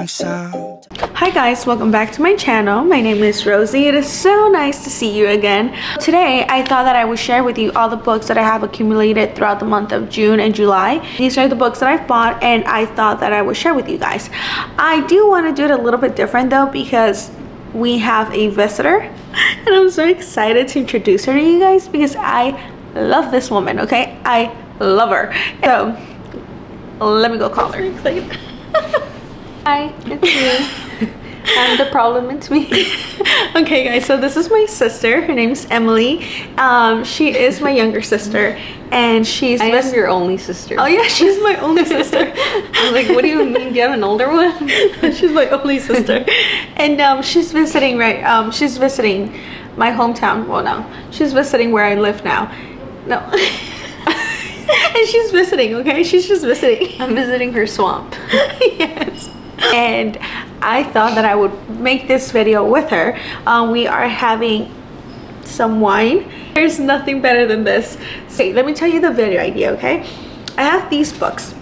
sound. Hi guys, welcome back to my channel. My name is Rosie. It is so nice to see you again. Today I thought that I would share with you all the books that I have accumulated throughout the month of June and July. These are the books that I've bought and I thought that I would share with you guys. I do want to do it a little bit different though, because we have a visitor and I'm so excited to introduce her to you guys because I love this woman. Okay, I love her. So let me go call her. Hi, it's me. I'm the problem, it's me. Okay guys, so this is my sister. Her name's Emily. She is my younger sister and she's... I am your only sister. Oh yeah, she's my only sister. I was like, what do you mean? Do you have an older one? She's my only sister. And she's visiting she's visiting my hometown. Well, no, she's visiting where I live now. No. And she's visiting, okay? She's just visiting. I'm visiting her swamp. Yes. And I thought that I would make this video with her. We are having some wine. There's nothing better than this. So let me tell you the video idea, okay? I have these books.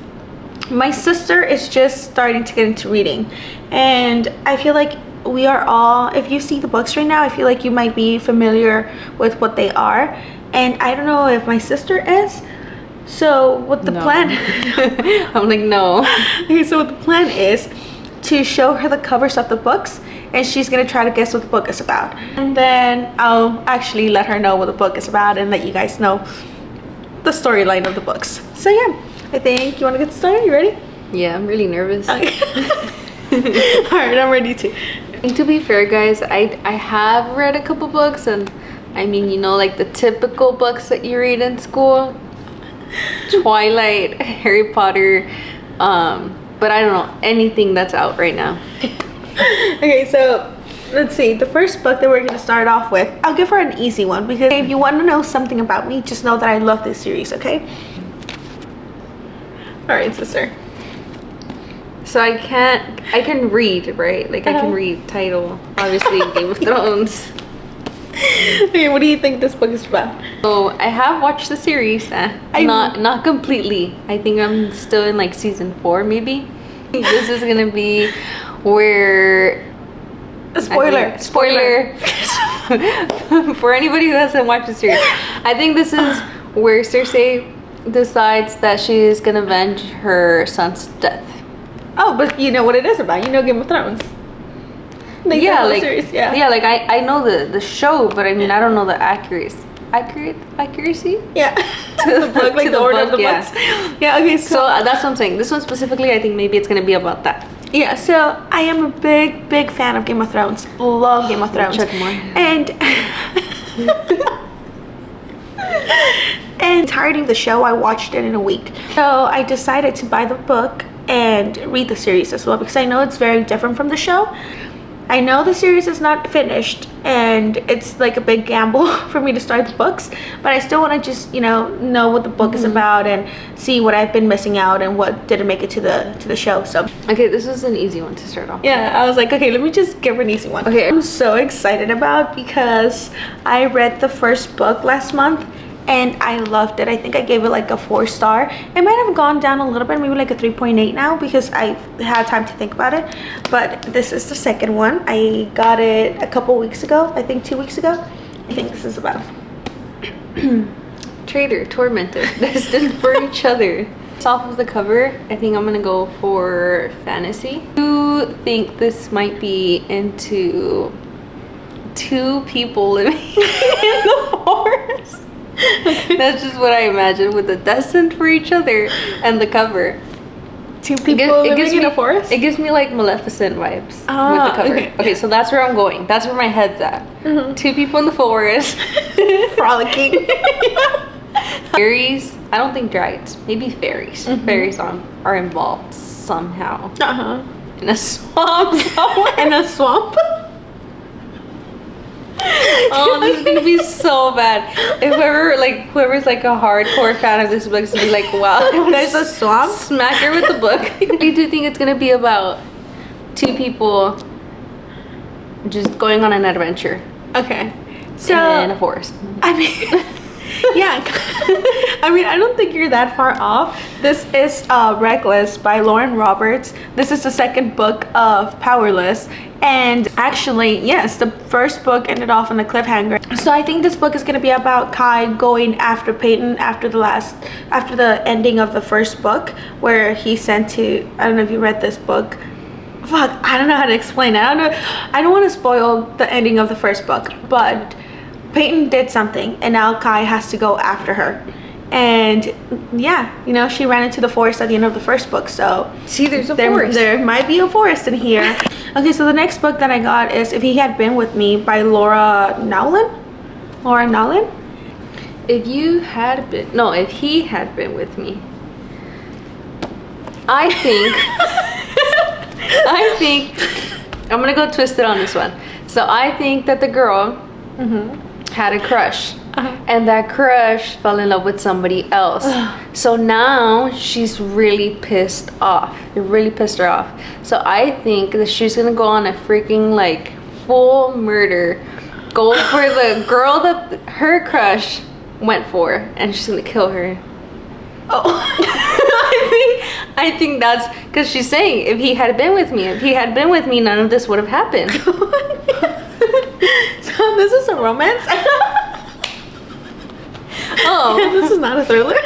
My sister is just starting to get into reading, and I feel like we are all, if you see the books right now, I feel like you might be familiar with what they are, and I don't know if my sister is. So what the plan I'm like, no. Okay, so what the plan is to show her the covers of the books, and she's gonna try to guess what the book is about, and then I'll actually let her know what the book is about and let you guys know the storyline of the books. So yeah, I think you want to get started. You ready? Yeah, I'm really nervous. Okay. All right, I'm ready too. And to be fair, guys, I have read a couple books, and I mean, you know, like the typical books that you read in school. Twilight, Harry Potter, but I don't know anything that's out right now. Okay, so let's see. The first book that we're going to start off with, I'll give her an easy one because if you want to know something about me, just know that I love this series, okay? All right, sister. So I can read, right? Like I can read title, obviously Game of Thrones. Okay, what do you think this book is about? So I have watched the series, not completely. I think I'm still in like season 4 maybe. This is gonna be where Spoiler for anybody who hasn't watched the series. I think this is where Cersei decides that she's gonna avenge her son's death. Oh, but you know what it is about. You know Game of Thrones. Like yeah, the like series, yeah, like I know the show, but I mean I don't know the accuracy. Yeah. To the book, like the order of the books. Yeah. Okay. So that's what I'm saying. This one specifically, I think maybe it's gonna be about that. Yeah. So I am a big fan of Game of Thrones. Love Game of Thrones. Check more. And and tired of the show, I watched it in a week. So I decided to buy the book and read the series as well because I know it's very different from the show. I know the series is not finished and it's like a big gamble for me to start the books, but I still want to just, you know what the book is about and see what I've been missing out and what didn't make it to the show. So okay, this is an easy one to start off. Yeah, I was like, okay, let me just give her an easy one. Okay, I'm so excited about because I read the first book last month and I loved it. I think I gave it like a 4-star. It might have gone down a little bit, maybe like a 3.8 now because I had time to think about it. But this is the second one. I got it a couple weeks ago, I think 2 weeks ago. I think this is about Traitor, tormented, destined for each other. It's off of the cover. I think I'm gonna go for fantasy. I think this might be into 2 people living in the forest. That's just what I imagine with the destined for each other and the cover. 2 people living in a forest? It gives me like Maleficent vibes with Ah, the cover. Okay, so that's where I'm going. That's where my head's at. 2 people in the forest. Frolicking. Fairies. I don't think dragons. Maybe fairies. Fairies are involved somehow. In a swamp somewhere. In a swamp? Oh, this is gonna be so bad. If whoever's like a hardcore fan of this book is gonna be like, wow, There's a swamp? Smack her with the book. I do think it's gonna be about 2 people just going on an adventure. Okay. So in a forest. I mean Yeah. I mean, I don't think you're that far off. This is Reckless by Lauren Roberts. This is the second book of Powerless. And actually, yes, the first book ended off on a cliffhanger. So I think this book is going to be about Kai going after Peyton after the ending of the first book, where he sent to, I don't know if you read this book. Fuck, I don't know how to explain it. I don't want to spoil the ending of the first book, but Peyton did something and now Kai has to go after her. And yeah, you know, she ran into the forest at the end of the first book. So see, there's a forest. There might be a forest in here. Okay, so the next book that I got is If He Had Been With Me by Laura Nowlin. If he had been with me, I think I'm gonna go twisted on this one. So I think that the girl had a crush, and that crush fell in love with somebody else. So now she's really pissed off. It really pissed her off. So I think that she's gonna go on a freaking like full murder, go for the girl that her crush went for, and she's gonna kill her. Oh. I think that's because she's saying if he had been with me, none of this would have happened. So this is a romance? Oh. This is not a thriller?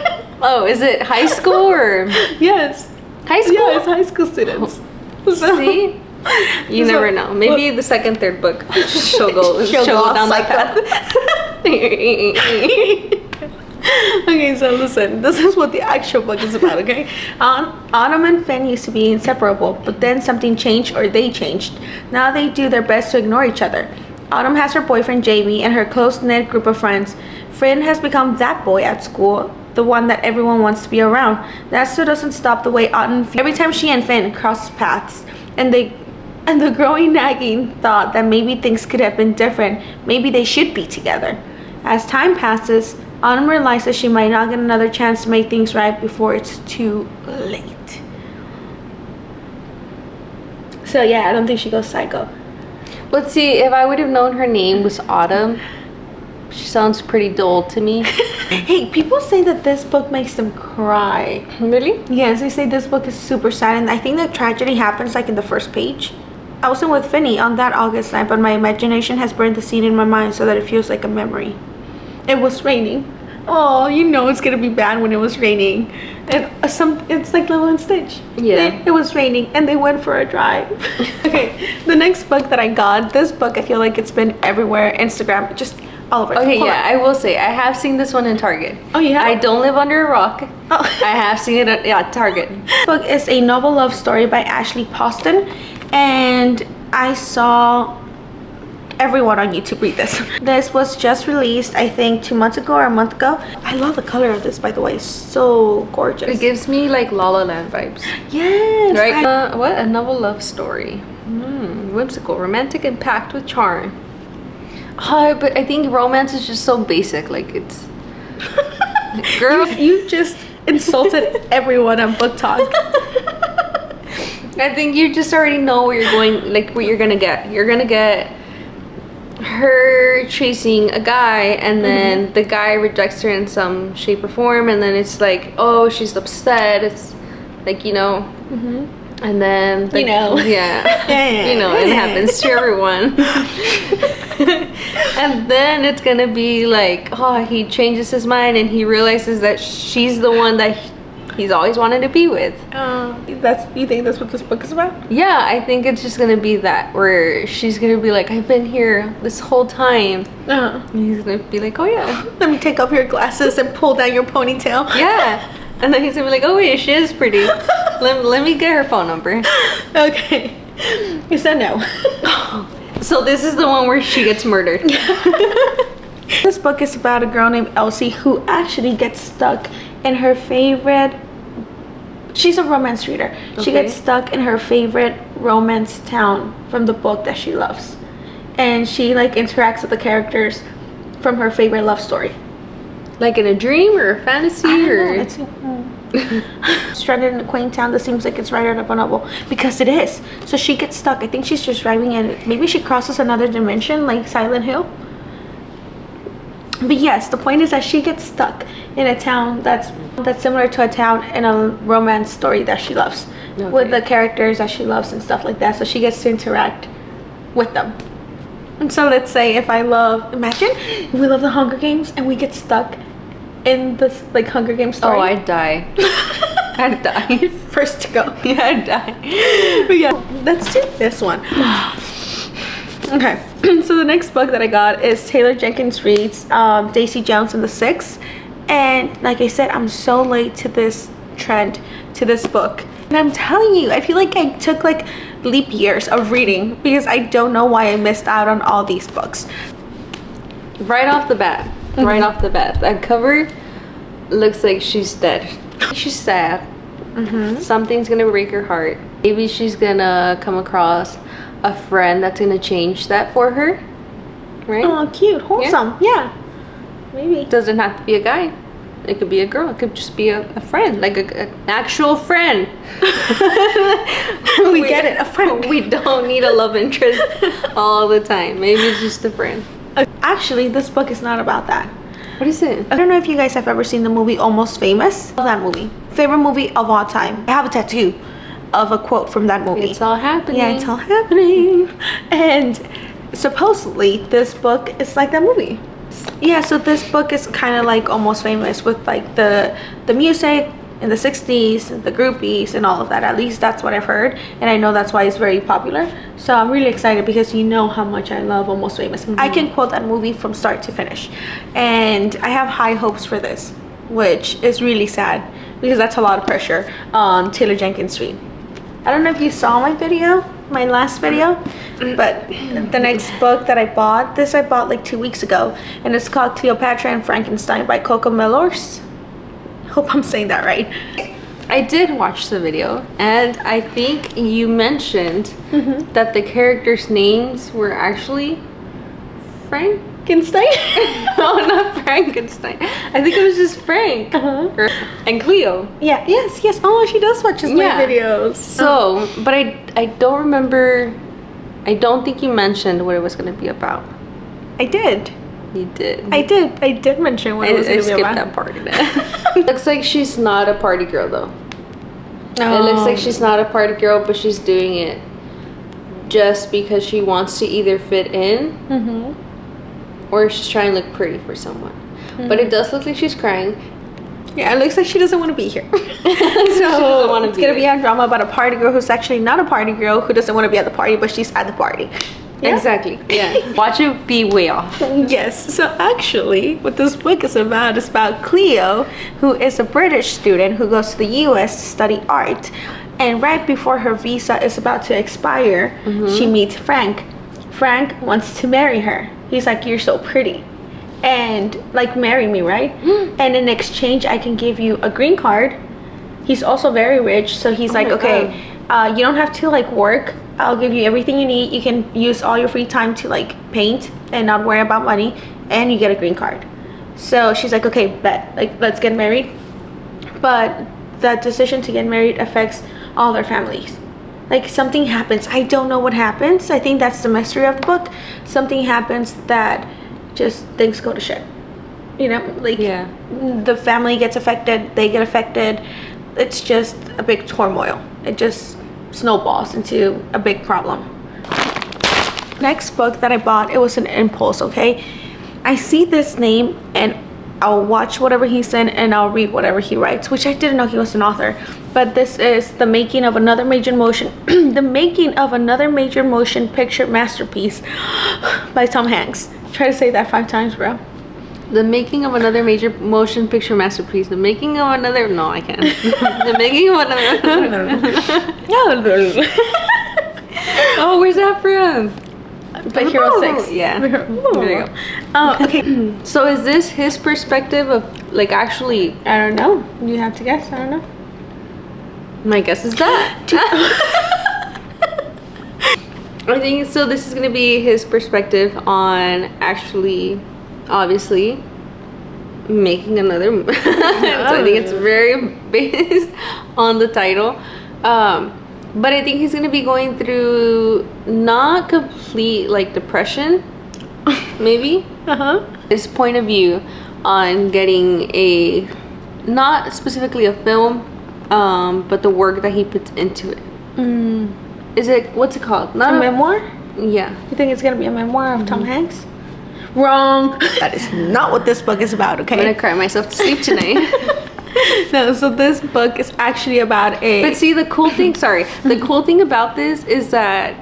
Oh, is it high school or? Yes. High school? Yeah, it's high school students. So, see? You never know. Maybe the second, third book she'll go down that path. Okay, so listen, this is what the actual book is about, okay? Autumn and Finn used to be inseparable, but then something changed, or they changed. Now they do their best to ignore each other. Autumn has her boyfriend Jamie and her close-knit group of friends. Finn has become that boy at school, the one that everyone wants to be around. That still doesn't stop the way Autumn feels every time she and Finn cross paths, and the growing nagging thought that maybe things could have been different. Maybe they should be together. As time passes, Autumn realizes she might not get another chance to make things right before it's too late. So yeah, I don't think she goes psycho. But see, if I would have known her name was Autumn, she sounds pretty dull to me. Hey, people say that this book makes them cry. Really? Yes, they say this book is super sad, and I think the tragedy happens like in the first page. I wasn't with Finny on that August night, but my imagination has burned the scene in my mind so that it feels like a memory. It was raining. Oh, you know it's gonna be bad when it was raining. It's like Lilo and Stitch. Yeah. It was raining and they went for a drive. Okay, the next book that I got, this book I feel like it's been everywhere, Instagram, just all over. Okay, yeah, I will say I have seen this one in Target. Oh, you have? I don't live under a rock. Oh. I have seen it at Target. This book is a novel love story by Ashley Poston, and I saw everyone on YouTube read this. This was just released, I think, 2 months ago or a month ago. I love the color of this, by the way. It's so gorgeous. It gives me like La La Land vibes. Yes. Right? What? A novel love story. Whimsical, romantic, and packed with charm. But I think romance is just so basic. Like it's... Girl. You just insulted everyone on Book Talk. I think you just already know where you're going, like what you're gonna get. You're gonna get her chasing a guy, and then the guy rejects her in some shape or form, and then it's like, oh, she's upset. It's like, you know, and then You know. yeah, you know, it happens to everyone. And then it's gonna be like, oh, he changes his mind and he realizes that she's the one that he's always wanted to be with. You think that's what this book is about? Yeah, I think it's just gonna be that, where she's gonna be like, I've been here this whole time. And he's gonna be like, oh yeah. Let me take off your glasses and pull down your ponytail. Yeah. And then he's gonna be like, oh wait, she is pretty. Let me get her phone number. Okay. You said no. So this is the one where she gets murdered. This book is about a girl named Elsie who actually gets stuck in her favorite... She's a romance reader. Okay. She gets stuck in her favorite romance town from the book that she loves. And she like interacts with the characters from her favorite love story. Like in a dream or a fantasy or... Stranded in a quaint town that seems like it's right out of a novel, because it is. So she gets stuck. I think she's just driving in. Maybe she crosses another dimension like Silent Hill. But yes, the point is that she gets stuck in a town that's similar to a town in a romance story that she loves, with the characters that she loves and stuff like that. So she gets to interact with them. And so let's say if I love, imagine we love the Hunger Games and we get stuck in this like Hunger Games story. Oh, I'd die. I'd die. First to go. Yeah, I'd die. But yeah, let's do this one. Okay, so the next book that I got is Taylor Jenkins Reid's Daisy Jones and the Six. And like I said, I'm so late to this trend, to this book. And I'm telling you, I feel like I took like leap years of reading because I don't know why I missed out on all these books. Right off the bat, that cover looks like she's dead. She's sad. Something's gonna break her heart. Maybe she's gonna come across a friend that's gonna change that for her, right? Oh, cute, wholesome. Yeah. Maybe. Doesn't have to be a guy. It could be a girl. It could just be a friend, like an actual friend. we get it, a friend. We don't need a love interest all the time. Maybe it's just a friend. Actually, this book is not about that. What is it? I don't know if you guys have ever seen the movie Almost Famous. Love that movie. Favorite movie of all time. I have a tattoo of a quote from that movie. It's all happening. Yeah, it's all happening. And supposedly this book is like that movie. Yeah, so this book is kind of like Almost Famous, with like the music in the 60s, the groupies and all of that. At least that's what I've heard, and I know that's why it's very popular. So I'm really excited because you know how much I love Almost Famous. I can quote that movie from start to finish, and I have high hopes for this, which is really sad because that's a lot of pressure on Taylor Jenkins Reid. I don't know if you saw my video, my last video, but the next book that I bought, I bought like 2 weeks ago, and it's called Cleopatra and Frankenstein by Coco Mellors. Hope I'm saying that right. I did watch the video, and I think you mentioned that the characters' names were actually Frankenstein? No, not Frankenstein. I think it was just Frank and Cleo. Yeah, yes. Oh, she does watch my videos. So, but I don't remember. I don't think you mentioned what it was going to be about. I did. You did. I did mention what it was going to be about. I skipped that part. Looks like she's not a party girl though. It looks like she's not a party girl, but she's doing it just because she wants to either fit in or she's trying to look pretty for someone. But it does look like she's crying. Yeah, it looks like she doesn't want to be here. So it's going to be a drama about a party girl who's actually not a party girl, who doesn't want to be at the party, but she's at the party. Yeah? Exactly. Yeah. Watch it be way off. Yes. So actually, what this book is about Cleo, who is a British student who goes to the US to study art. And right before her visa is about to expire, she meets Frank. Frank wants to marry her. He's like, "You're so pretty, and like marry me, right? And in exchange, I can give you a green card." He's also very rich, so he's like, "Okay, you don't have to like work. I'll give you everything you need. You can use all your free time to like paint and not worry about money, and you get a green card." So she's like, "Okay, bet. Like, let's get married." But that decision to get married affects all their families. Like, something happens. I don't know what happens. I think that's the mystery of the book. Something happens that just things go to shit. You know, like the family gets affected, they get affected. It's just a big turmoil. It just snowballs into a big problem. Next book that I bought, it was an impulse, okay? I see this name and I'll watch whatever he's in and I'll read whatever he writes, which I didn't know he was an author. But this is The Making of Another Major Motion The Making of Another Major Motion Picture Masterpiece by Tom Hanks. Try to say that 5 times, bro. The Making of Another Major Motion Picture Masterpiece. The Making of Another... No, I can't. The Making of Another... Oh, where's that from? By Hero 6. Yeah. There you go. Okay. So is this his perspective of, like, actually... I don't know. You have to guess. I don't know. My guess is that. I think so. This is gonna be his perspective on actually, obviously, making another. So I think it's very based on the title, but I think he's gonna be going through not complete like depression, maybe. His point of view on getting a, not specifically a film, but the work that he puts into it. Is it, what's it called? Not a memoir? Yeah. You think it's gonna be a memoir of Tom Hanks? Wrong. That is not what this book is about, okay? I'm gonna cry myself to sleep tonight. No, so this book is actually about a... But see, the cool thing, sorry, the cool thing about this is that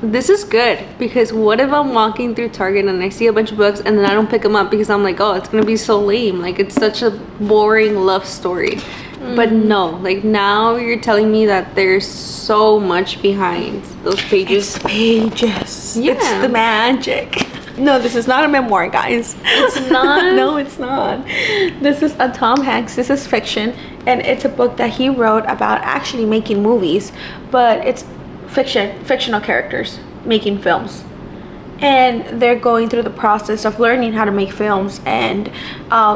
this is good, because what if I'm walking through Target and I see a bunch of books and then I don't pick them up because I'm like, oh, it's gonna be so lame, like it's such a boring love story. But no, like now you're telling me that there's so much behind those pages. It's pages. Yeah. It's the magic. No, this is not a memoir, guys. It's not? No, it's not. This is a Tom Hanks. This is fiction, and it's a book that he wrote about actually making movies, but it's fictional characters making films. And they're going through the process of learning how to make films, and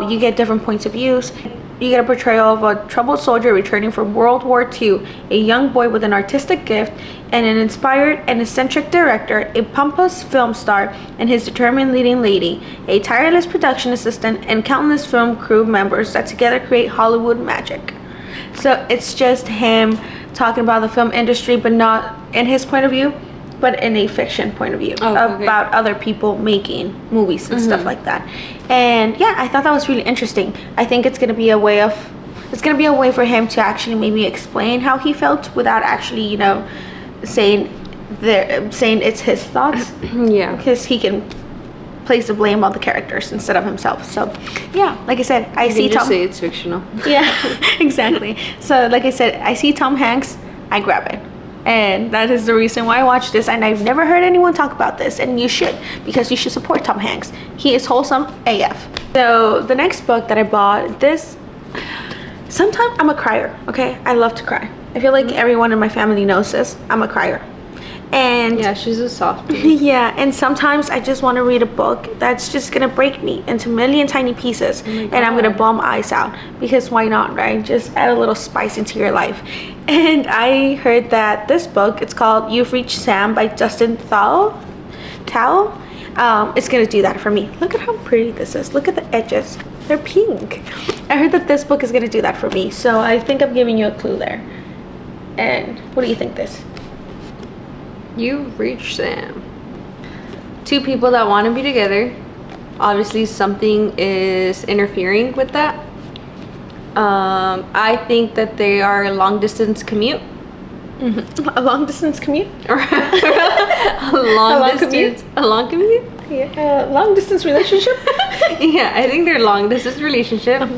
you get different points of views. You get a portrayal of a troubled soldier returning from World War II, a young boy with an artistic gift, and an inspired and eccentric director, a pompous film star, and his determined leading lady, a tireless production assistant, and countless film crew members that together create Hollywood magic. So it's just him talking about the film industry, but not in his point of view, but in a fiction point of view, about other people making movies and stuff like that. And yeah, I thought that was really interesting. I think it's gonna be a way for him to actually maybe explain how he felt without actually, you know, saying it's his thoughts. Yeah, because he can place the blame on the characters instead of himself. So yeah, like I said, I see Tom. Just say it's fictional. Yeah, exactly. So like I said, I see Tom Hanks, I grab it. And that is the reason why I watched this, and I've never heard anyone talk about this, and you should, because you should support Tom Hanks. He is wholesome AF. So the next book that I bought, sometimes I'm a crier, okay? I love to cry. I feel like everyone in my family knows this. I'm a crier. And yeah, she's a softie. Yeah, and sometimes I just want to read a book that's just gonna break me into a million tiny pieces, and I'm gonna bawl my eyes out, because why not, right? Just add a little spice into your life. And I heard that this book, it's called You've Reached Sam by Justin Thau. It's gonna do that for me. Look at how pretty this is. Look at the edges, they're pink. I heard that this book is gonna do that for me, so I think I'm giving you a clue there. And what do you think this? You've reached Sam. Two people that want to be together. Obviously something is interfering with that. I think that they are a long distance commute. A long distance commute? A long commute? Yeah, long distance relationship? Yeah, I think they're long distance relationship.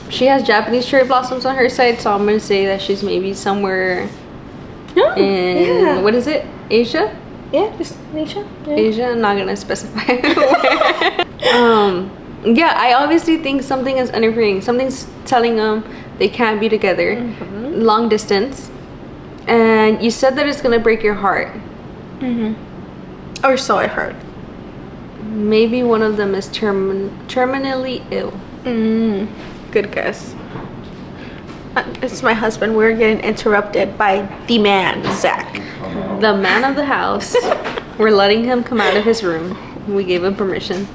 She has Japanese cherry blossoms on her side, so I'm gonna say that she's maybe somewhere in what is it? Asia? Yeah, just Asia. Yeah. Asia, I'm not gonna specify. Yeah, I obviously think something is interfering. Something's telling them they can't be together. Long distance. And you said that it's gonna break your heart. Or so I heard. Maybe one of them is terminally ill. Good guess. It's my husband. We're getting interrupted by the man, Zach. The man of the house. We're letting him come out of his room. We gave him permission.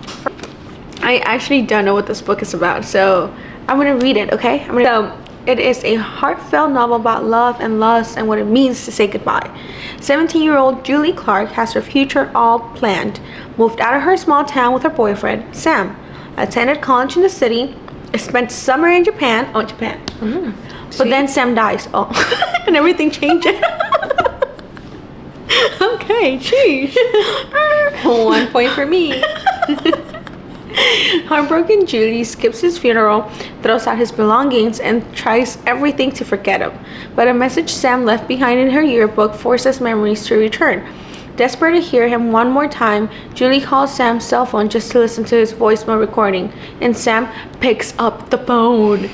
I actually don't know what this book is about, so I'm gonna read it, okay? So it is a heartfelt novel about love and lust and what it means to say goodbye. 17-year-old Julie Clark has her future all planned. Moved out of her small town with her boyfriend, Sam. Attended college in the city. Spent summer in Japan. Oh, Japan. But then Sam dies. Oh, and everything changes. Okay, geez. 1 point for me. Heartbroken Julie skips his funeral, throws out his belongings, and tries everything to forget him. But a message Sam left behind in her yearbook forces memories to return. Desperate to hear him one more time, Julie calls Sam's cell phone just to listen to his voicemail recording, and Sam picks up the phone.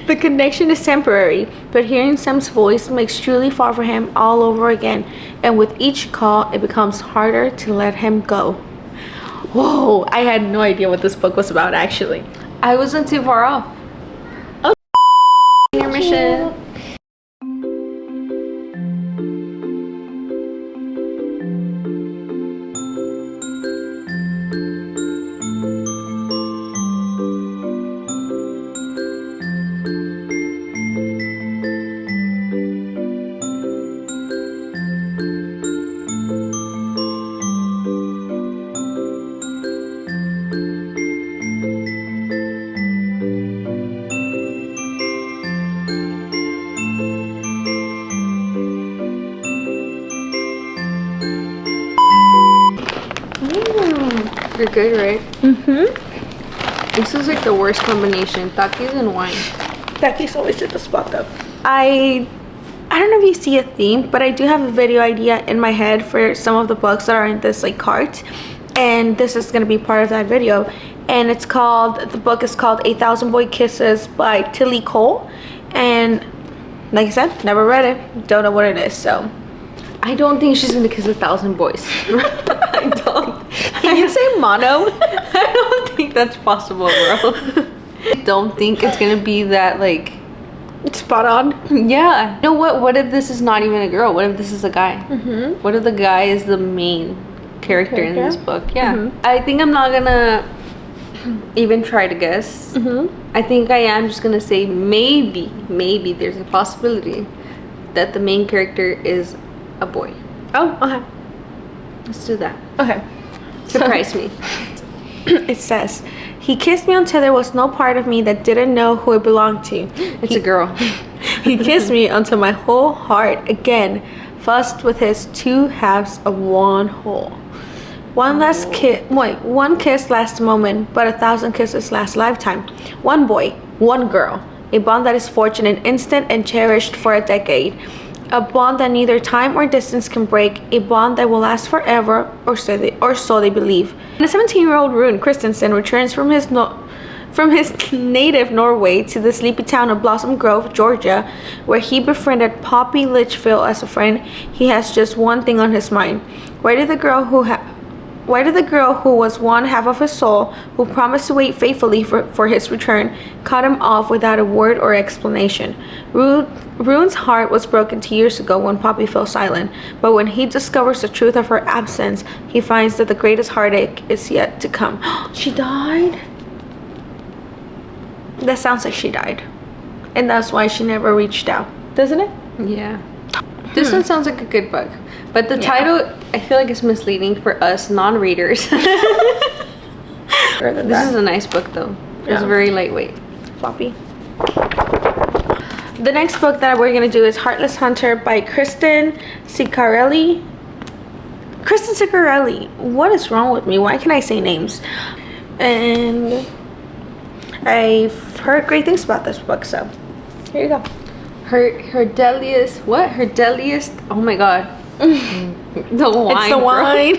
The connection is temporary, but hearing Sam's voice makes Julie fall for him all over again, and with each call, it becomes harder to let him go. Whoa, I had no idea what this book was about, actually. I wasn't too far off. Oh, intermission. They're good, right? This is like the worst combination. Takis and wine. Becky's always at the spot though. I don't know if you see a theme, but I do have a video idea in my head for some of the books that are in this like cart, and this is gonna be part of that video. And it's called, the book is called 8,000 Boy Kisses by Tilly Cole, and like I said, never read it, don't know what it is. So I don't think she's gonna kiss 1,000 boys. I don't. can you say mono? I don't think that's possible, bro. I don't think it's gonna be that like Spot on. yeah. You know what? What if this is not even a girl? What if this is a guy? What if the guy is the main character in this book? Yeah. I think I'm not gonna even try to guess. I think I am just gonna say maybe there's a possibility that the main character is a boy. Oh, okay. Let's do that. Okay. Surprise me. It says, he kissed me until there was no part of me that didn't know who it belonged to. It's a girl. He kissed me until my whole heart again fussed with his two halves of one whole. One kiss lasts a moment, but 1,000 kisses last a lifetime. One boy, one girl, a bond that is fortunate, instant, and cherished for a decade. A bond that neither time or distance can break. A bond that will last forever, or so they believe. And a 17-year-old Rune Christensen returns from his native Norway to the sleepy town of Blossom Grove, Georgia, where he befriended Poppy Litchfield as a friend. He has just one thing on his mind. Why did the girl who was one half of his soul, who promised to wait faithfully for his return, cut him off without a word or explanation? Rune's heart was broken 2 years ago when Poppy fell silent, but when he discovers the truth of her absence, he finds that the greatest heartache is yet to come. She died? That sounds like she died. And that's why she never reached out, doesn't it? Yeah. This one sounds like a good book. But the title, I feel like it's misleading for us non-readers. This is a nice book though. It's very lightweight. Floppy. The next book that we're gonna do is Heartless Hunter by Kristen Ciccarelli. Kristen Ciccarelli. What is wrong with me? Why can't I say names? And I've heard great things about this book, so here you go. Her deadliest, what? Her deadliest, oh my god. The wine. It's the wine.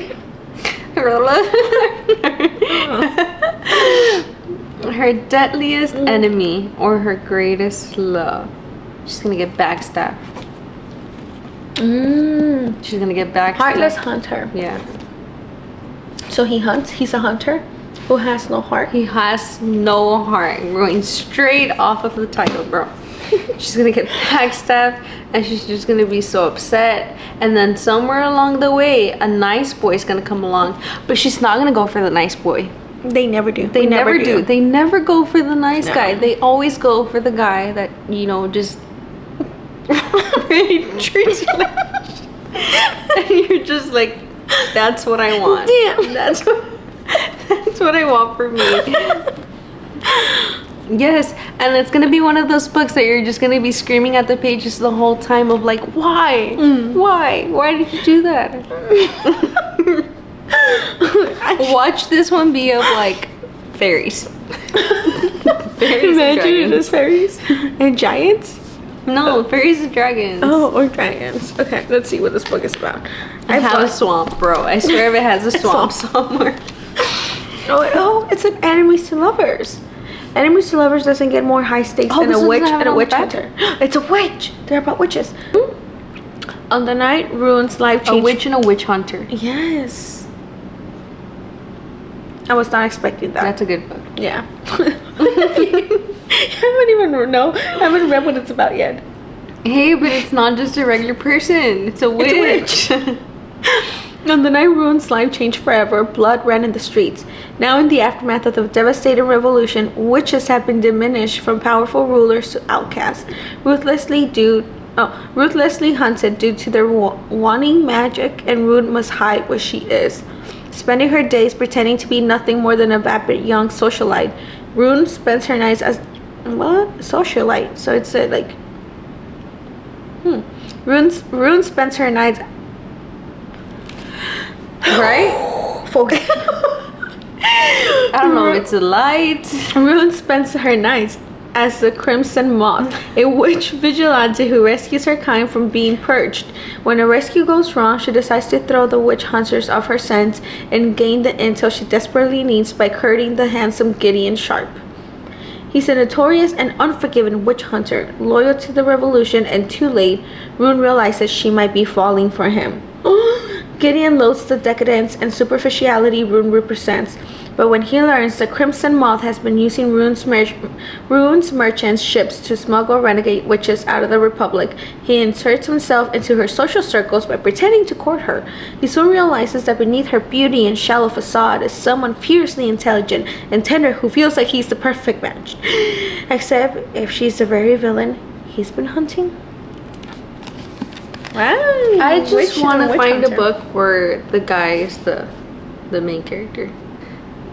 Her deadliest enemy or her greatest love. She's gonna get backstabbed. She's gonna get backstabbed. Heartless Hunter. Yeah. So he hunts. He's a hunter who has no heart. He has no heart. We're going straight off of the title, bro. She's gonna get backstabbed and she's just gonna be so upset, and then somewhere along the way a nice boy's gonna come along, but she's not gonna go for the nice boy. They never do. They never do. They never go for the nice No. guy. They always go for the guy that, you know, just treats you like and you're just like, that's what I want. Damn. That's what I want for me. Yes, and it's gonna be one of those books that you're just gonna be screaming at the pages the whole time of like, why? Why did you do that? Watch this one be of like fairies. Imagine it as fairies and giants. No, fairies and dragons. Oh, or dragons. Okay, let's see what this book is about. I have a swamp, bro. I swear if it has a swamp somewhere. Oh, it's an enemies to lovers. Enemies to lovers doesn't get more high stakes than a witch and a witch hunter. It's a witch. They're about witches. On the night Rune's life changed. A witch and a witch hunter. Yes. I was not expecting that. That's a good book. Yeah. I haven't read what it's about yet. Hey, but it's not just a regular person. It's a witch. On the night Rune's life changed forever, blood ran in the streets. Now in the aftermath of the devastating revolution, witches have been diminished from powerful rulers to outcasts, ruthlessly hunted due to their wanting magic, and Rune must hide where she is. Spending her days pretending to be nothing more than a vapid young socialite, Rune spends her nights as socialite. So it's like Rune spends her nights right? Focus. I don't know if it's the light. Rune spends her nights as the Crimson Moth, a witch vigilante who rescues her kind from being purged. When a rescue goes wrong, she decides to throw the witch hunters off her scent and gain the intel she desperately needs by courting the handsome Gideon Sharp. He's a notorious and unforgiving witch hunter, loyal to the revolution, and too late, Rune realizes she might be falling for him. Gideon loathes the decadence and superficiality Rune represents, but when he learns the Crimson Moth has been using Rune's merchants' ships to smuggle renegade witches out of the Republic, he inserts himself into her social circles by pretending to court her. He soon realizes that beneath her beauty and shallow facade is someone fiercely intelligent and tender who feels like he's the perfect match. Except if she's the very villain he's been hunting. Wow. I just want to find hunter. a book where the guy is the main character.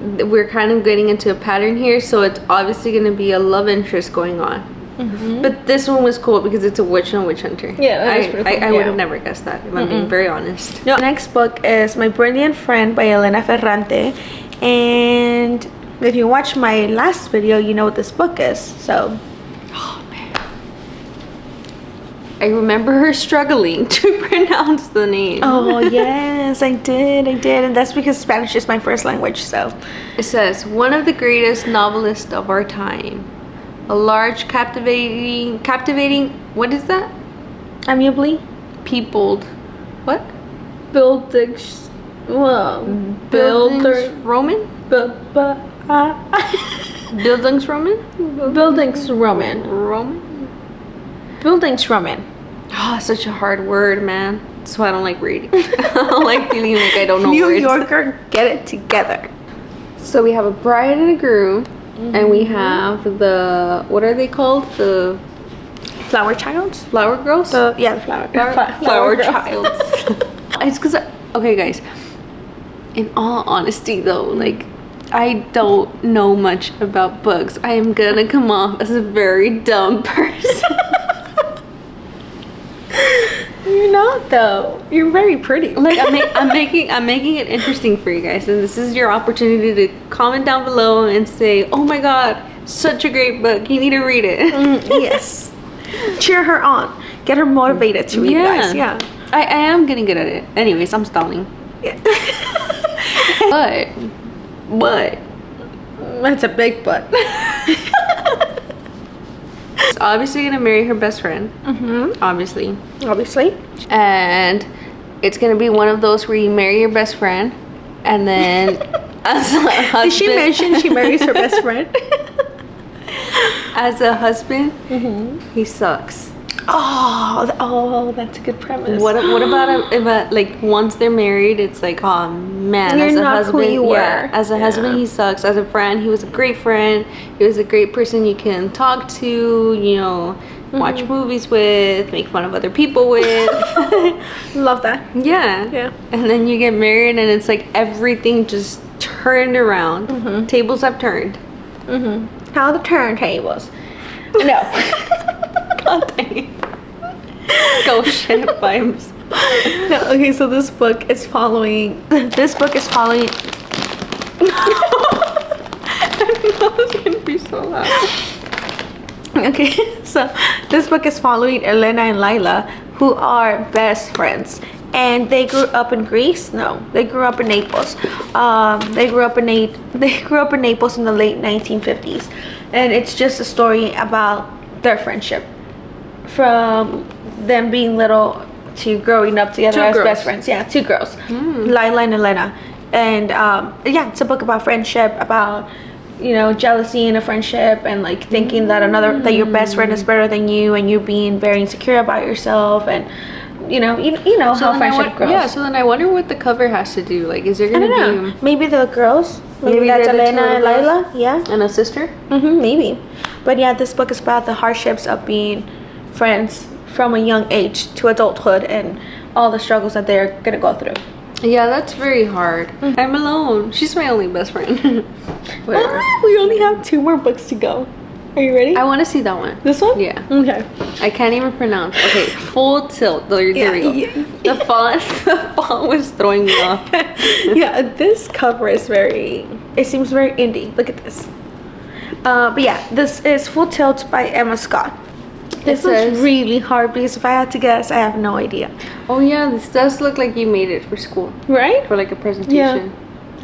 We're kind of getting into a pattern here, so it's obviously going to be a love interest going on. Mm-hmm. But this one was cool because it's a witch and a witch hunter. Yeah, that was pretty cool. I would have never guessed that, if I'm being very honest. The next book is My Brilliant Friend by Elena Ferrante. And if you watched my last video, you know what this book is. So, I remember her struggling to pronounce the name. oh yes, I did, and that's because Spanish is my first language. So it says, one of the greatest novelists of our time, a large, captivating. What is that? amiably Peopled. What? buildings, well, builder, Roman. Buildings Roman. buildings Roman, Roman. buildings Roman. Oh, such a hard word, man. That's why I don't like reading. I don't like feeling like I don't know New words. Yorker, get it together. So we have a bride and a groom, and we have the, what are they called? The Flower childs. flower girls? The flower flower girls. childs. It's because, okay, guys. In all honesty, though, like, I don't know much about books. I am gonna come off as a very dumb person. You're not though. You're very pretty. Like I'm making it interesting for you guys, and this is your opportunity to comment down below and say, "Oh my God, such a great book! You need to read it." Yes. Cheer her on. Get her motivated to read, guys. Yeah. I am getting good at it. Anyways, I'm stalling. Yeah. But That's a big but. she's obviously gonna marry her best friend. Obviously. And it's gonna be one of those where you marry your best friend, and then as a husband. Did she mention she marries her best friend? As a husband, he sucks. Oh, that's a good premise. What about if like once they're married, it's like, oh man, You're as a not husband, who you were. as a husband, he sucks. As a friend, he was a great friend. He was a great person you can talk to, you know, watch movies with, make fun of other people with. Love that. Yeah. And then you get married, and it's like everything just turned around. Tables have turned. How the turntables. No. God dang it. Go shit vibes. No, okay, so this book is following I know it's gonna be so loud. Okay, so this book is following Elena and Lila, who are best friends, and they grew up in Greece. No, they grew up in Naples. They grew up in Naples in the late 1950s, and it's just a story about their friendship, from them being little to growing up together as best friends. Yeah, two girls, Lila and Elena, and yeah, it's a book about friendship, about, you know, jealousy in a friendship, and like thinking that your best friend is better than you, and you being very insecure about yourself, and you know how friendship grows. Yeah, so then I wonder what the cover has to do. Like, is there gonna be maybe the girls, maybe that's they're the Elena two and girls? Lila, yeah, and a sister? maybe. But yeah, this book is about the hardships of being friends from a young age to adulthood, and all the struggles that they're gonna go through. Yeah, that's very hard. I'm alone. She's my only best friend. Whatever. We only have 2 more books to go. Are you ready? I want to see that one. This one? Yeah. Okay. I can't even pronounce. Okay, full tilt. There we go. Yeah. The font was throwing me off. Yeah, this cover is it seems very indie. Look at this. But yeah, this is Full Tilt by Emma Scott. This is really hard because if I had to guess, I have no idea. Oh yeah, this does look like you made it for school. Right? For like a presentation. Yeah.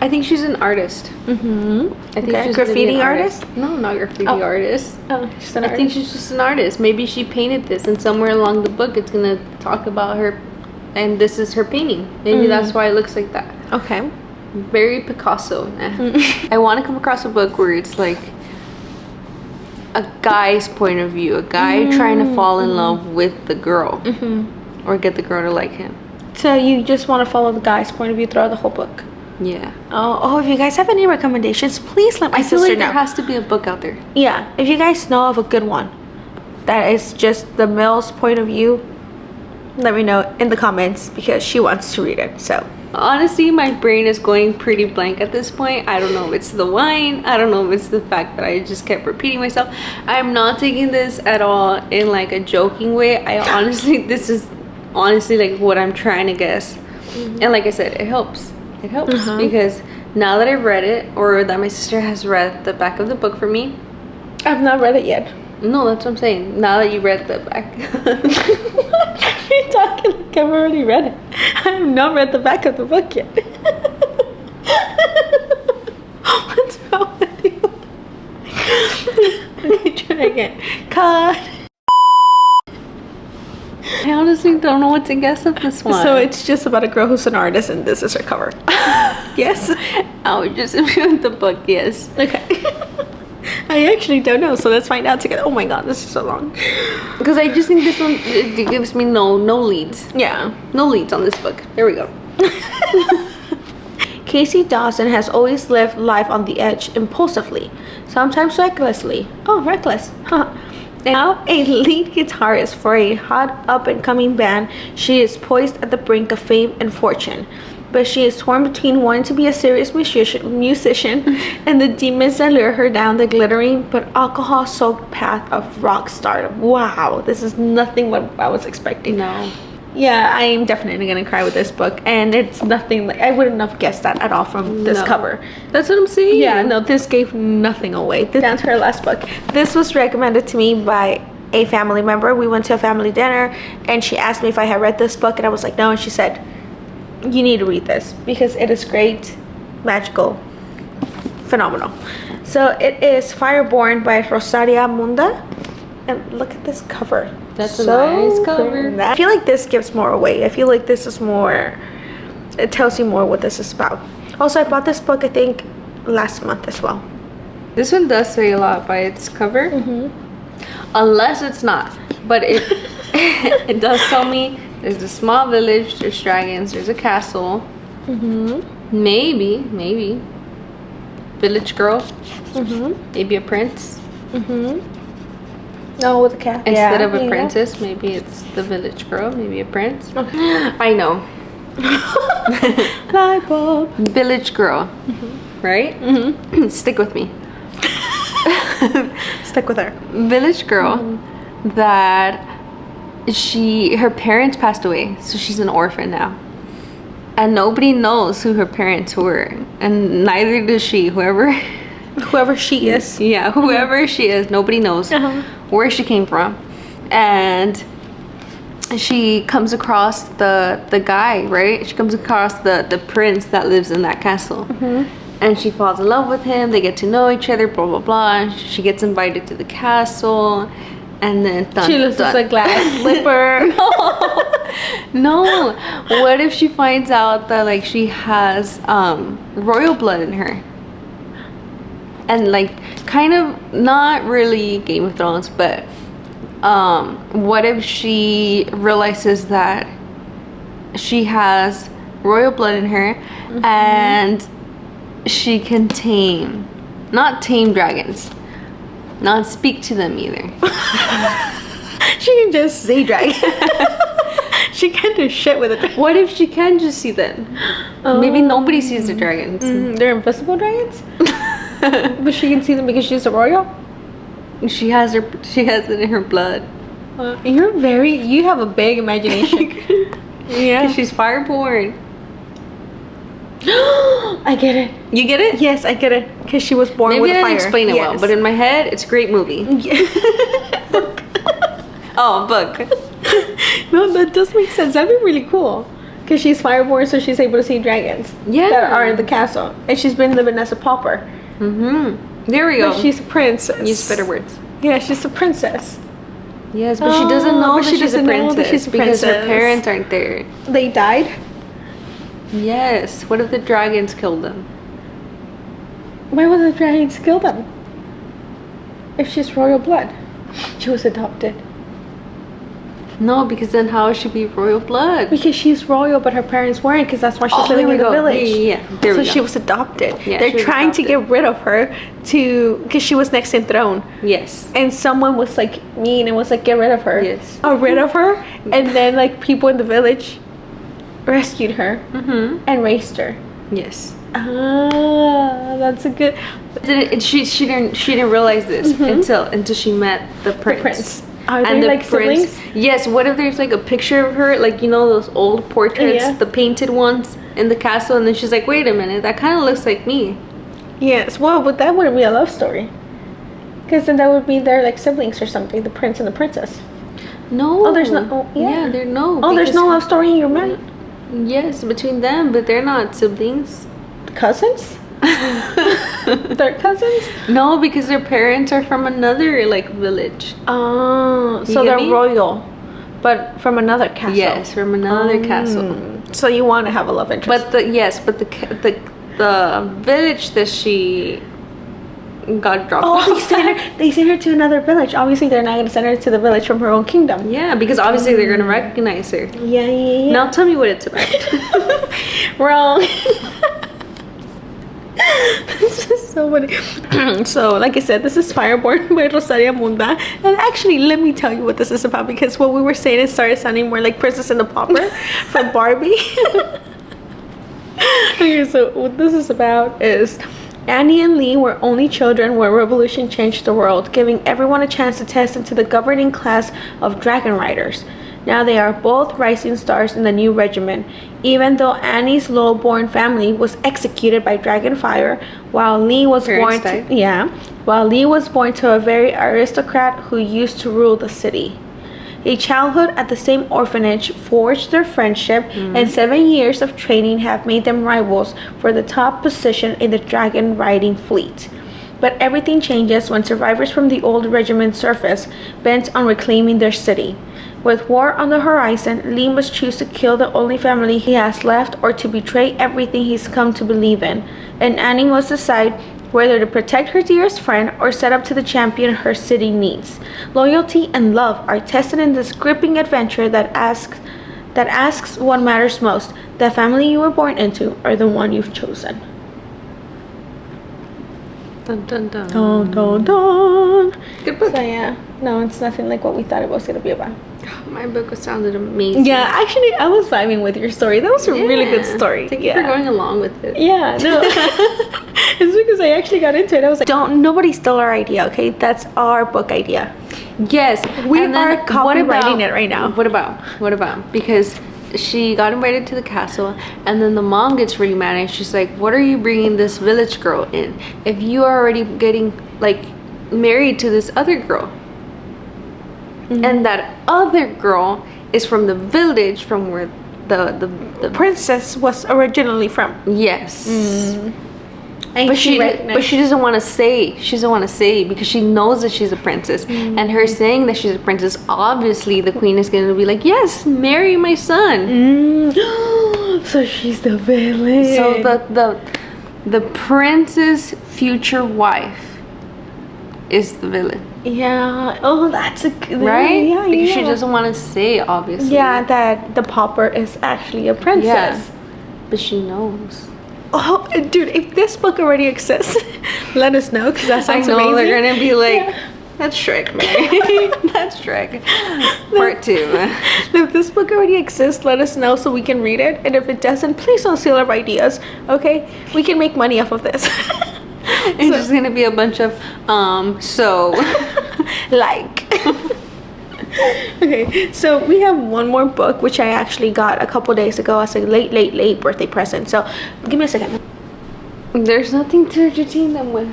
I think she's an artist. Mm-hmm. I think she's graffiti artist? No, not graffiti artist. Oh, just an I artist. think she's just an artist. Maybe she painted this, and somewhere along the book, it's gonna talk about her, and this is her painting. Maybe that's why it looks like that. Okay. Very Picasso. I want to come across a book where it's like a guy's point of view, a guy trying to fall in love with the girl, or get the girl to like him. So you just want to follow the guy's point of view throughout the whole book? Yeah. Oh, if you guys have any recommendations, please let my I feel sister like know. there has to be a book out there. Yeah, if you guys know of a good one that is just the male's point of view, let me know in the comments because she wants to read it. So honestly, my brain is going pretty blank at this point. I don't know if it's the wine. I don't know if it's the fact that I just kept repeating myself. I'm not taking this at all in like a joking way. This is honestly like what I'm trying to guess. And like I said, it helps. It helps because now that I've read it, or that my sister has read the back of the book for me. I've not read it yet. No, that's what I'm saying. Now that you read the back. You're talking like I've already read it. I have not read the back of the book yet. What's wrong with you? Okay, try again. Cut. I honestly don't know what to guess of this one. So it's just about a girl who's an artist and this is her cover. Yes? I would just read the book, yes. Okay. I actually don't know, so let's find out together. Oh my god, this is so long. Because I just think this one, it gives me no leads. Yeah. No leads on this book. There we go. Casey Dawson has always lived life on the edge, impulsively, sometimes recklessly. Oh, reckless. Huh. Now a lead guitarist for a hot up-and-coming band, she is poised at the brink of fame and fortune. But she is torn between wanting to be a serious musician and the demons that lure her down the glittering but alcohol-soaked path of rock stardom. Wow, this is nothing what I was expecting. No. Yeah, I am definitely gonna cry with this book, and it's nothing like I wouldn't have guessed that at all from this cover. That's what I'm saying. Yeah, no, this gave nothing away. Down to her last book. This was recommended to me by a family member. We went to a family dinner, and she asked me if I had read this book, and I was like, no, and she said, you need to read this because it is great, magical, phenomenal. So it is Fireborn by Rosaria Munda, and look at this cover. That's a nice cover. I feel like this gives more away. I feel like this is more, it tells you more what this is about. Also, I bought this book I think last month as well. This one does say a lot by its cover. Unless it's not. But it it does tell me there's a small village, there's dragons, there's a castle. Maybe village girl. Maybe a prince. No, with a cat. Instead of a princess, maybe it's the village girl, maybe a prince. I know. Light bulb. Village girl. Right? Stick with me. Stick with her. Village girl that her parents passed away, so she's an orphan now. And nobody knows who her parents were. And neither does she. Whoever she is. Yeah, whoever she is, nobody knows where she came from. And she comes across the guy, right? She comes across the prince that lives in that castle. And she falls in love with him. They get to know each other, blah, blah, blah. She gets invited to the castle. And then she loses a glass slipper. No. What if she finds out that like she has royal blood in her? And like kind of not really Game of Thrones, but what if she realizes that she has royal blood in her and she can not tame dragons, not speak to them either. She can just see dragons. She can do shit with it. What if she can just see them? Maybe nobody sees the dragons. They're invisible dragons? But she can see them because she's a royal? She has it in her blood. You have a big imagination. Yeah. She's fireborn. I get it. You get it? Yes, I get it. Because she was born Maybe with I fire. didn't explain it well, but in my head, it's a great movie. Oh, book. No, that does make sense. That'd be really cool. Because she's fireborn, so she's able to see dragons. Yeah. That are in the castle. And she's been living as a pauper. Mm-hmm. There we go. But she's a princess. Use better words. Yeah, she's a princess. Yes, but she doesn't know that she's a princess because her princess. parents aren't there. They died? Yes. What if the dragons killed them? Why would the dragons kill them? If she's royal blood. She was adopted. No, because then how would she be royal blood? Because she's royal, but her parents weren't, because that's why she's living in the village. Yeah. There we go. She was adopted. Yeah, They're trying to get rid of her because she was next in throne. Yes. And someone was like mean and was like, get rid of her. Yes. Got rid of her. And then like people in the village rescued her and raised her. Yes. Ah, that's a good. She didn't realize this until she met the prince. Are they like siblings? Yes. What if there's like a picture of her, like, you know, those old portraits, the painted ones in the castle, and then she's like, wait a minute, that kind of looks like me. Yes. Well, but that wouldn't be a love story. Because then that would be their like siblings or something, the prince and the princess. No. Oh, there's no. Oh, yeah. There no. Oh, there's no love story in your mind. Yes, between them, but they're not siblings. Cousins? They're cousins? No, because their parents are from another like village. Oh, so they're royal, but from another castle. Yes, from another castle. So you want to have a love interest? But the village that she got dropped off. They sent her to another village. Obviously, they're not going to send her to the village from her own kingdom. Yeah, because obviously they're going to recognize her. Yeah. Now tell me what it's about. Wrong. This is so funny. So, like I said, this is Fireborn by Rosaria Munda. And actually, let me tell you what this is about, because what we were saying, it started sounding more like Princess and the Pauper from Barbie. Okay, so what this is about is Annie and Lee were only children when revolution changed the world, giving everyone a chance to test into the governing class of dragon riders. Now they are both rising stars in the new regiment, even though Annie's low-born family was executed by dragon fire, while Lee was born to a very aristocrat who used to rule the city. A childhood at the same orphanage forged their friendship, and 7 years of training have made them rivals for the top position in the dragon riding fleet. But everything changes when survivors from the old regiment surface, bent on reclaiming their city. With war on the horizon, Lee must choose to kill the only family he has left or to betray everything he's come to believe in. And Annie must decide whether to protect her dearest friend or set up to the champion her city needs. Loyalty and love are tested in this gripping adventure that asks what matters most, the family you were born into or the one you've chosen. Dun dun dun. Dun dun dun. Good book. So yeah, no, it's nothing like what we thought it was going to be about. My book sounded amazing. Yeah, actually, I was vibing with your story. That was a really good story. Thank you for going along with it. Yeah, no. It's because I actually got into it. I was like, nobody stole our idea, okay? That's our book idea. Yes. We are copywriting it right now. What about? Because she got invited to the castle, and then the mom gets really mad, and she's like, what are you bringing this village girl in if you are already getting, like, married to this other girl? And that other girl is from the village from where the princess was originally from. Yes. But she doesn't want to say. She doesn't want to say because she knows that she's a princess. And her saying that she's a princess, obviously the queen is going to be like, yes, marry my son. So she's the villain. So the prince's future wife is the villain. Yeah. Oh, that's a good... Right? Yeah, because she doesn't want to say, obviously. Yeah, that the pauper is actually a princess. Yeah. But she knows. Oh, dude, if this book already exists, let us know, because that sounds amazing. They're going to be like, that's Shrek, Mary. That's Shrek. Part 2. If this book already exists, let us know so we can read it. And if it doesn't, please don't steal our ideas, okay? We can make money off of this. It's just gonna be a bunch of so like. Okay, so we have one more book which I actually got a couple days ago as a late birthday present. So give me a second. there's nothing to entertain them with.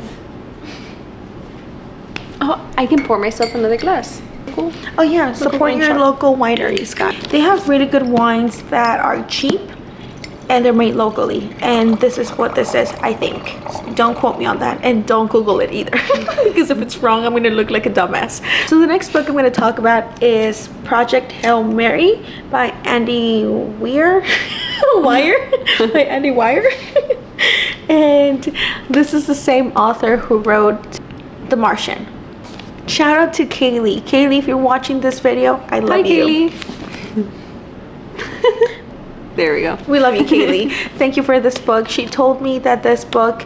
Oh, I can pour myself another glass. Cool. Oh yeah, support your local wineries, guys. They have really good wines that are cheap and they're made locally. And this is what this is, I think. Don't quote me on that, and don't Google it either. Because if it's wrong, I'm gonna look like a dumbass. So the next book I'm gonna talk about is Project Hail Mary by Andy Weir. By Andy Weir. And this is the same author who wrote The Martian. Shout out to Kaylee. Kaylee, if you're watching this video, I love you. Kaylee. There we go. We love you, Kaylee. Thank you for this book. She told me that this book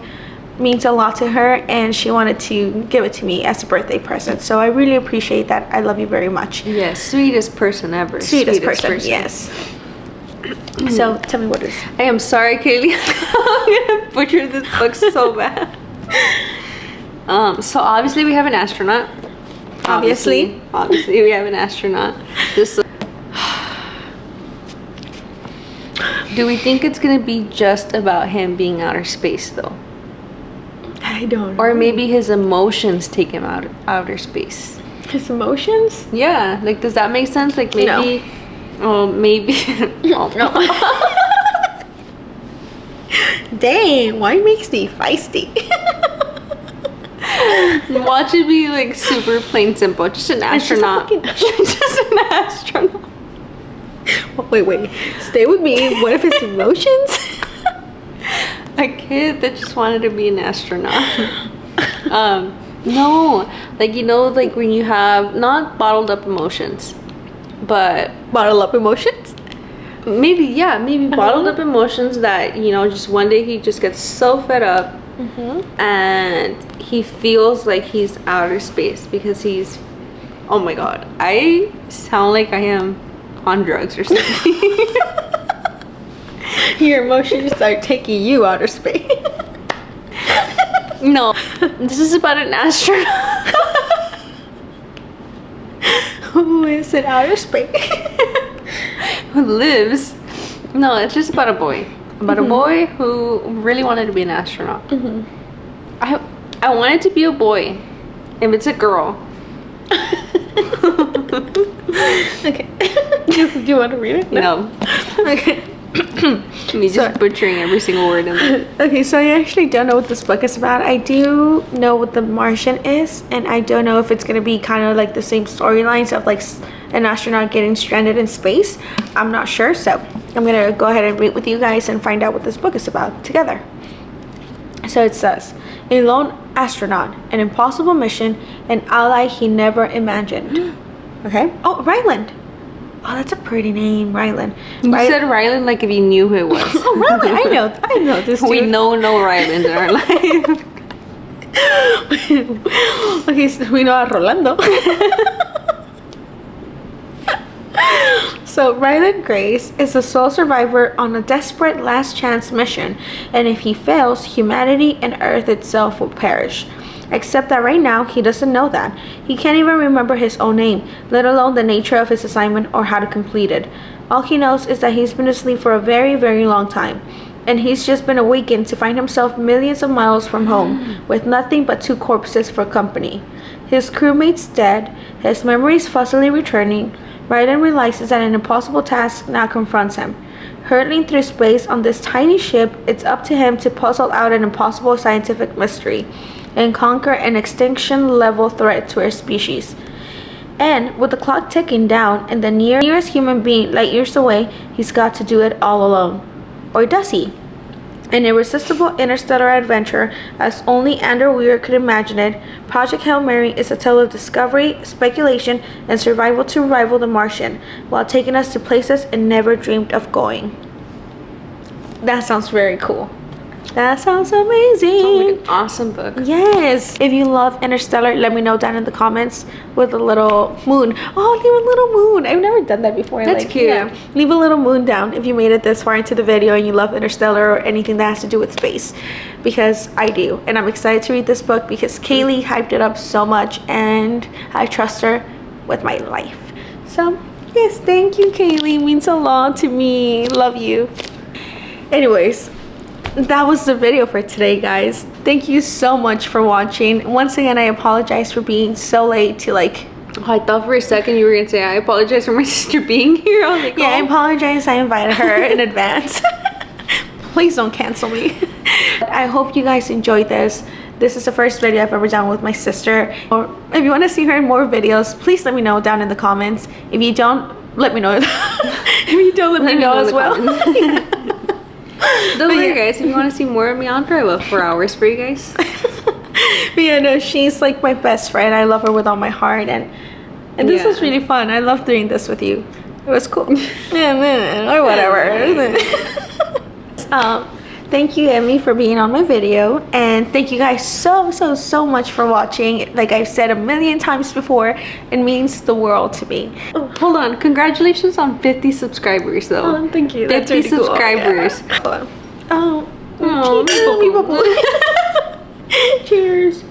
means a lot to her and she wanted to give it to me as a birthday present. So I really appreciate that. I love you very much. Yes, sweetest person ever. Sweetest person, yes. So tell me what it is. I am sorry, Kaylee. I'm gonna butcher this book so bad. So obviously we have an astronaut. Obviously we have an astronaut. Do we think it's gonna be just about him being outer space though? I don't know. Or maybe his emotions take him out of outer space. His emotions? Yeah, like does that make sense? Like maybe maybe No. Dang, wine makes me feisty. Watch it be like super plain simple. Just an astronaut. Just an astronaut. Wait. Stay with me. What if it's emotions? A kid that just wanted to be an astronaut. No, like like when you have not bottled up emotions, but Bottle up emotions? maybe bottled up emotions that just one day he just gets so fed up and he feels like he's outer space because he's, oh my god, I sound like I am on drugs or something. Your emotions are taking you outer space. No, this is about an astronaut Who is in outer space? who lives. No, it's just about a boy. About a boy who really wanted to be an astronaut. I wanted to be a boy. If it's a girl. Okay. Do you want to read it? No. Okay. Me just butchering every single word in there. Okay, so I actually don't know what this book is about. I do know what The Martian is, and I don't know if it's going to be kind of like the same storylines of like an astronaut getting stranded in space. I'm not sure, so I'm going to go ahead and read with you guys and find out what this book is about together. So it says, a lone astronaut, an impossible mission, an ally he never imagined. Okay. Oh, Ryland. Oh, that's a pretty name, Ryland. You said Ryland like if you knew who it was. Oh, Ryland. I know this dude. We know no Ryland in our life. Okay, so we know a Rolando. So Ryland Grace is the sole survivor on a desperate last chance mission, and if he fails, humanity and Earth itself will perish. Except that right now, he doesn't know that. He can't even remember his own name, let alone the nature of his assignment or how to complete it. All he knows is that he's been asleep for a very, very long time. And he's just been awakened to find himself millions of miles from home, with nothing but 2 corpses for company. His crewmates dead, his memories fuzzily returning, Ryland realizes that an impossible task now confronts him. Hurtling through space on this tiny ship, it's up to him to puzzle out an impossible scientific mystery and conquer an extinction-level threat to our species. And with the clock ticking down and the nearest human being light years away, he's got to do it all alone. Or does he? An irresistible interstellar adventure, as only Andrew Weir could imagine it, Project Hail Mary is a tale of discovery, speculation, and survival to rival the Martian, while taking us to places it never dreamed of going. That sounds very cool. That sounds amazing. Sounds like an awesome book. Yes. If you love Interstellar, let me know down in the comments with a little moon. Oh, leave a little moon. I've never done that before. That's cute. Yeah. Leave a little moon down if you made it this far into the video and you love Interstellar or anything that has to do with space, because I do. And I'm excited to read this book because Kaylee hyped it up so much and I trust her with my life. So yes, thank you, Kaylee. It means a lot to me. Love you. Anyways, that was the video for today, guys. Thank you so much for watching. Once again, I apologize for being so late to like... Oh, I thought for a second you were gonna say I apologize for my sister being here. I was like, Yeah, I oh. apologize. I invited her in advance. Please don't cancel me. I hope you guys enjoyed this. This is the first video I've ever done with my sister. Or if you want to see her in more videos, please let me know down in the comments. If you don't, let me know. If you don't, let me know as well. Don't worry, guys. If you want to see more of me, I'll drive up 4 hours for you guys. But yeah, no, she's like my best friend. I love her with all my heart, and this was really fun. I love doing this with you. It was cool. Or whatever. Thank you, Emmy, for being on my video, and thank you guys so much for watching. Like I've said a million times before, it means the world to me. Oh, hold on. Congratulations on 50 subscribers, though. Oh, thank you. 50 That's really subscribers. Cool. Yeah. Cheers.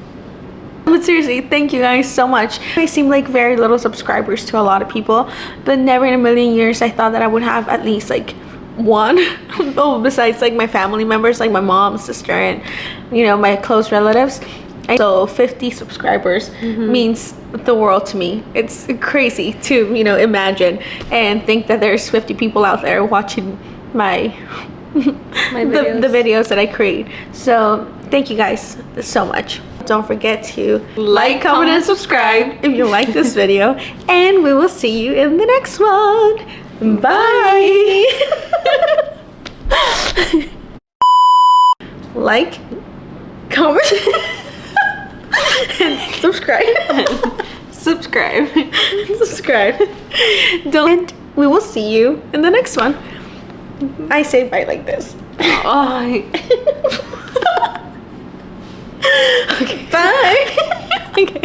But seriously, thank you guys so much. I seem like very little subscribers to a lot of people, but never in a million years I thought that I would have at least like one. Oh, besides like my family members, like my mom, sister, and you know, my close relatives. So 50 subscribers means the world to me. It's crazy to, you know, imagine and think that there's 50 people out there watching my videos. the videos that I create. So thank you guys so much. Don't forget to like, comment, and subscribe if you like this video, and we will see you in the next one. Bye. Like, comment, and subscribe. Subscribe. Don't. We will see you in the next one. I say bye like this. Oh. Okay. Bye. Okay.